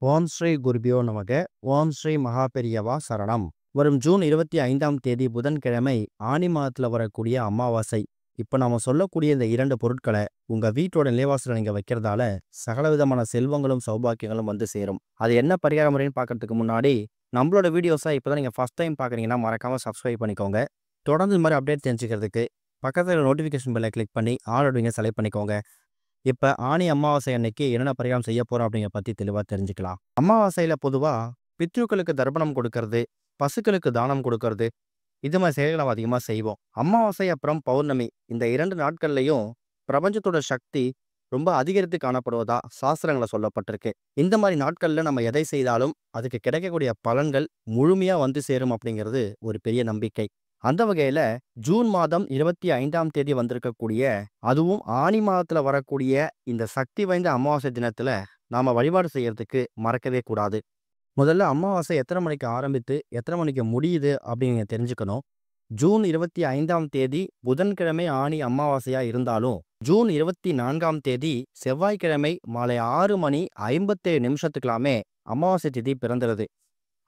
ஓம் ஸ்ரீ குருபியோ நமக. ஓம் ஸ்ரீ மகாபெரியவா சரணம். வரும் ஜூன் 25ஆம் தேதி புதன்கிழமை ஆனி மாதத்துல வரக்கூடிய அமாவாசை. இப்ப நாம சொல்லக்கூடிய இந்த 2 பொருட்களை உங்க வீட்டோட நிலைவாசல்ல நீங்க வைக்கிறதால சகலவிதமான செல்வங்களும் சௌபாக்கியங்களும் வந்து சேரும். அது என்ன பரிகார முறைன்னு பார்க்கறதுக்கு முன்னாடி நம்மளோட வீடியோஸை இப்பதான் நீங்க ஃபர்ஸ்ட் டைம் பார்க்குறீங்கன்னா மறக்காம சப்ஸ்கிரைப் பண்ணிக்கோங்க. தொடர்ந்து இந்த மாதிரி அப்டேட் தெரிஞ்சுக்கிறதுக்கு பக்கத்துல நோட்டிஃபிகேஷன் பெல்லை கிளிக் பண்ணி ஆல் அப்படிங்க செலக்ட் பண்ணிக்கோங்க. இப்ப ஆனி அமாவாசை அன்னைக்கு என்னென்ன பரிகாரம் செய்ய போறோம் அப்படிங்கிற பத்தி தெளிவா தெரிஞ்சுக்கலாம். அமாவாசையில பொதுவா பித்ருக்களுக்கு தர்ப்பணம் கொடுக்கறது, பசுக்களுக்கு தானம் கொடுக்கறது, இது மாதிரி செயல்களை நம்ம அதிகமா செய்வோம். அமாவாசை அப்புறம் பௌர்ணமி இந்த 2 நாட்கள்லயும் பிரபஞ்சத்தோட சக்தி ரொம்ப அதிகரித்து காணப்படுவதா சாஸ்திரங்களை சொல்லப்பட்டிருக்கு. இந்த மாதிரி நாட்கள்ல நம்ம எதை செய்தாலும் அதுக்கு கிடைக்கக்கூடிய பலன்கள் முழுமையா வந்து சேரும் அப்படிங்கிறது ஒரு பெரிய நம்பிக்கை. அந்த வகையில ஜூன் மாதம் 25ஆம் தேதி வந்திருக்கக்கூடிய, அதுவும் ஆனி மாதத்துல வரக்கூடிய இந்த சக்தி வாய்ந்த அமாவாசை தினத்துல நாம வழிபாடு செய்யறதுக்கு மறக்கவே கூடாது. முதல்ல அமாவாசை எத்தனை மணிக்கு ஆரம்பித்து எத்தனை மணிக்கு முடியுது அப்படின்னு நீங்க தெரிஞ்சுக்கணும். ஜூன் 25ஆம் தேதி புதன்கிழமை ஆனி அமாவாசையா இருந்தாலும், ஜூன் 24ஆம் தேதி செவ்வாய்க்கிழமை மாலை 6:57 அமாவாசை திதி பிறந்துருது.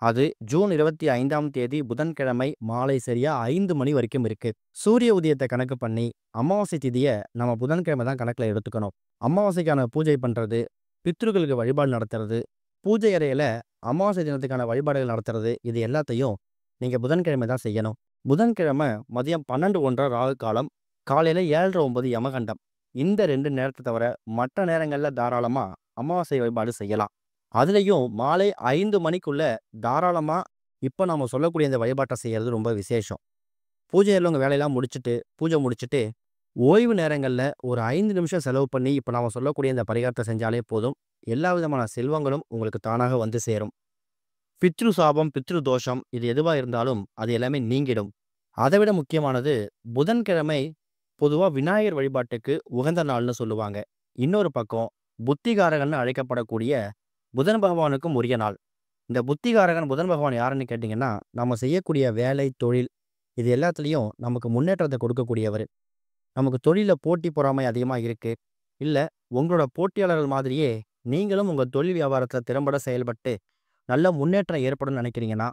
அது ஜூன் 25ஆம் தேதி புதன்கிழமை மாலை சரியா 5 மணி வரைக்கும் இருக்கு. சூரிய உதயத்தை கணக்கு பண்ணி அமாவாசை திதியை நம்ம புதன்கிழமை தான் கணக்குல எடுத்துக்கணும். அமாவாசைக்கான பூஜை பண்றது, பித்ருக்களுக்கு வழிபாடு நடத்துறது, பூஜை அறையில அமாவாசை தினத்துக்கான வழிபாடுகள் நடத்துறது, இது எல்லாத்தையும் நீங்க புதன்கிழமை தான் செய்யணும். புதன்கிழமை மதியம் 12:01 ராகு காலம், காலையில 7:09 யமகண்டம். இந்த 2 நேரத்தை தவிர மற்ற நேரங்கள்ல தாராளமா அமாவாசை வழிபாடு செய்யலாம். அதுலயும் மாலை 5 மணிக்குள்ள தாராளமா இப்ப நாம சொல்லக்கூடிய இந்த வழிபாட்டை செய்யறது ரொம்ப விசேஷம். பூஜையில உங்க வேலையெல்லாம் முடிச்சுட்டு, பூஜை முடிச்சுட்டு ஓய்வு நேரங்கள்ல ஒரு 5 நிமிஷம் செலவு பண்ணி இப்ப நாம சொல்லக்கூடிய இந்த பரிகாரத்தை செஞ்சாலே போதும். எல்லா விதமான செல்வங்களும் உங்களுக்கு தானாக வந்து சேரும். பித்ரு சாபம், பித்ரு தோஷம் இது எதுவா இருந்தாலும் அது எல்லாமே நீங்கிடும். அதை விட முக்கியமானது, புதன்கிழமை பொதுவா விநாயகர் வழிபாட்டுக்கு உகந்த நாள்னு சொல்லுவாங்க. இன்னொரு பக்கம் புத்திகாரகன்னு அழைக்கப்படக்கூடிய புதன் பகவானுக்கும் உரிய நாள். இந்த புத்திகாரகன் புதன் பகவான் யாருன்னு கேட்டிங்கன்னா, நம்ம செய்யக்கூடிய வேலை, தொழில் இது எல்லாத்துலேயும் நமக்கு முன்னேற்றத்தை கொடுக்கக்கூடியவர். நமக்கு தொழிலில் போட்டி பொறாமை அதிகமாக இருக்கு, இல்லை உங்களோட போட்டியாளர்கள் மாதிரியே நீங்களும் உங்கள் தொழில் வியாபாரத்தில் திறம்பட செயல்பட்டு நல்ல முன்னேற்றம் ஏற்படும் நினைக்கிறீங்கன்னா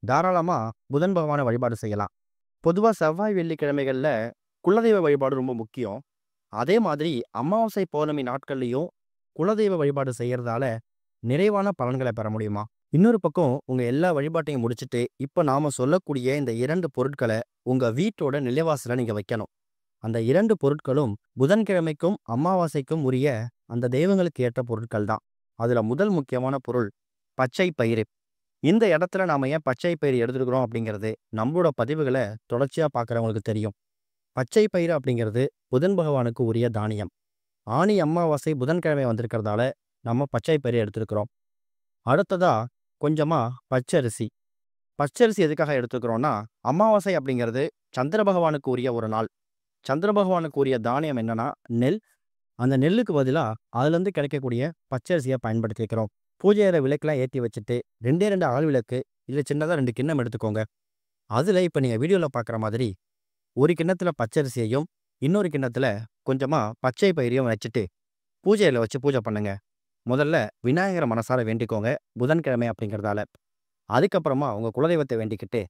தாராளமாக புதன் பகவானை வழிபாடு செய்யலாம். பொதுவாக செவ்வாய் வெள்ளிக்கிழமைகளில் குலதெய்வ வழிபாடு ரொம்ப முக்கியம். அதே மாதிரி அமாவாசை பௌர்ணமி நாட்கள்லையும் குலதெய்வ வழிபாடு செய்யறதால நிறைவான பலன்களை பெற முடியுமா? இன்னொரு பக்கம் உங்க எல்லா வழிபாட்டையும் முடிச்சுட்டு இப்ப நாம சொல்லக்கூடிய இந்த 2 பொருட்களை உங்க வீட்டோட நிலைவாசல நீங்க வைக்கணும். அந்த 2 பொருட்களும் புதன்கிழமைக்கும் அமாவாசைக்கும் உரிய அந்த தெய்வங்களுக்கு ஏற்ற பொருட்கள் தான். அதுல முதல் முக்கியமான பொருள் பச்சை பயிறு. இந்த இடத்துல நாம ஏன் பச்சை பயிறு எடுத்துக்கிறோம் அப்படிங்கிறது நம்மளோட பதிவுகளை தொடர்ச்சியா பார்க்குறவங்களுக்கு தெரியும். பச்சை பயிறு அப்படிங்கிறது புதன் பகவானுக்கு உரிய தானியம். ஆனி அமாவாசை புதன்கிழமை வந்திருக்கிறதால நம்ம பச்சை பயிறு எடுத்துருக்கிறோம். அடுத்ததா கொஞ்சமா பச்சரிசி. பச்சரிசி எதுக்காக எடுத்துக்கிறோம்னா, அமாவாசை அப்படிங்கிறது சந்திர பகவானுக்கு உரிய ஒரு நாள். சந்திர பகவானுக்கு உரிய தானியம் என்னன்னா நெல். அந்த நெல்லுக்கு பதிலாக அதுலேருந்து கிடைக்கக்கூடிய பச்சரிசியை பயன்படுத்திக்கிறோம். பூஜை அறை விளக்கெல்லாம் ஏற்றி வச்சுட்டு 2 ஆள் விளக்கு இல்லை சின்னதாக 2 கிண்ணம் எடுத்துக்கோங்க. அதில் இப்போ நீங்கள் வீடியோவில் பார்க்குற மாதிரி ஒரு கிண்ணத்தில் பச்சரிசியையும் இன்னொரு கிண்ணத்தில் கொஞ்சமாக பச்சை பயிரையும் வச்சுட்டு பூஜையில் வச்சு பூஜை பண்ணுங்க. முதல்ல விநாயகரை மனசார வேண்டிக்கோங்க, புதன்கிழமை அப்படிங்கிறதால. அதுக்கப்புறமா உங்கள் குலதெய்வத்தை வேண்டிக்கிட்டு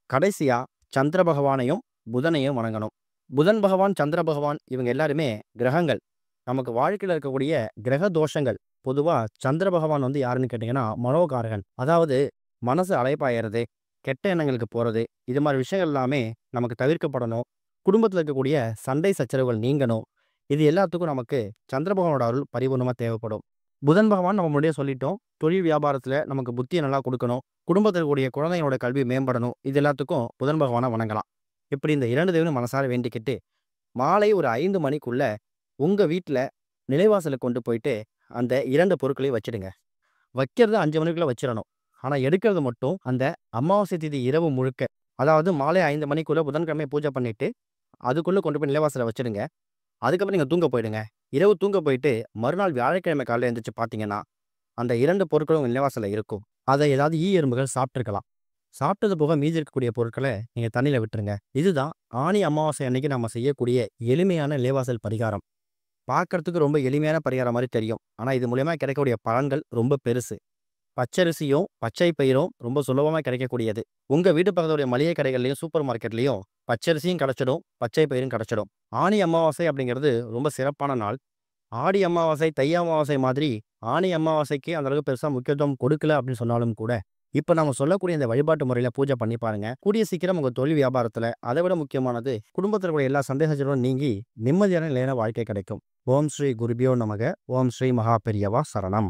கடைசியாக சந்திர பகவானையும் புதனையும் வணங்கணும். புதன் பகவான், சந்திர பகவான் இவங்க எல்லாருமே கிரகங்கள். நமக்கு வாழ்க்கையில் இருக்கக்கூடிய கிரக தோஷங்கள். பொதுவாக சந்திர பகவான் யாருன்னு கேட்டிங்கன்னா மனோகாரகன். அதாவது மனசு அலைப்பாயறது, கெட்ட எண்ணங்களுக்கு போகிறது, இது மாதிரி விஷயங்கள் எல்லாமே நமக்கு தவிர்க்கப்படணும். குடும்பத்தில் இருக்கக்கூடிய சண்டை சச்சரவுகள் நீங்கணும். இது எல்லாத்துக்கும் நமக்கு சந்திர பகவானோட அருள் பரிபூர்ணமாக தேவைப்படும். புதன் பகவான் நம்ம முன்னாடியே சொல்லிட்டோம், தொழில் வியாபாரத்தில் நமக்கு புத்தியை நல்லா கொடுக்கணும், குடும்பத்தில் கூடிய குழந்தைங்களோட கல்வி மேம்படணும், இது எல்லாத்துக்கும் புதன் பகவானை வணங்கலாம். இப்படி இந்த 2 தெய்வம் மனசார வேண்டிக்கிட்டு மாலை ஒரு 5 மணிக்குள்ள உங்கள் வீட்டில் நிலைவாசலுக்கு கொண்டு போயிட்டு அந்த 2 பொருட்களையும் வச்சிடுங்க. வைக்கிறது 5 மணிக்குள்ளே வச்சிடணும். ஆனால் எடுக்கிறது மட்டும் அந்த அமாவாசை திதி இரவு முழுக்க, அதாவது மாலை 5 மணிக்குள்ளே புதன்கிழமை பூஜை பண்ணிட்டு அதுக்குள்ளே கொண்டு போய் நிலைவாசலை வச்சிடுங்க. அதுக்கப்புறம் நீங்கள் தூங்க போயிடுங்க. இரவு தூங்க போயிட்டு மறுநாள் வியாழக்கிழமை காலையில் எழுந்திரிச்சு பார்த்தீங்கன்னா அந்த 2 பொருட்களும் உங்கள் நிலைவாசலில் இருக்கும். அதை ஏதாவது எறும்புகள் சாப்பிட்ருக்கலாம். சாப்பிட்டது போக மீதி இருக்கக்கூடிய பொருட்களை நீங்கள் தண்ணியில் விட்டுருங்க. இதுதான் ஆனி அமாவாசை அன்னைக்கு நம்ம செய்யக்கூடிய எளிமையான நிலைவாசல் பரிகாரம். பார்க்கறதுக்கு ரொம்ப எளிமையான பரிகாரம் மாதிரி தெரியும், ஆனால் இது மூலயமா கிடைக்கக்கூடிய பலன்கள் ரொம்ப பெருசு. பச்சரிசியும், பச்சை பயிரும் ரொம்ப சுலபமா கிடைக்கக்கூடியது. உங்க வீட்டு பக்கத்துடைய மளிகை கடைகள்லயும், சூப்பர் மார்க்கெட்லயும் பச்சரிசியும் கிடைச்சிடும், பச்சை பயிரும் கிடைச்சிடும். ஆனி அமாவாசை அப்படிங்கிறது ரொம்ப சிறப்பான நாள். ஆடி அமாவாசை, தை அமாவாசை மாதிரி ஆனி அமாவாசைக்கு அந்த அளவுக்கு பெருசா முக்கியத்துவம் கொடுக்கல அப்படின்னு சொன்னாலும் கூட, இப்ப நாம சொல்லக்கூடிய இந்த வழிபாட்டு முறையில பூஜை பண்ணி பாருங்க. கூடிய சீக்கிரம் உங்க தொழில் வியாபாரத்துல, அதை விட முக்கியமானது குடும்பத்துல இருக்கிற எல்லா சந்தேகங்களும் நீங்கி நிம்மதியான நிலையான வாழ்க்கை கிடைக்கும். ஓம் ஸ்ரீ குருபியோ நமக. ஓம் ஸ்ரீ மகா பெரியவா சரணம்.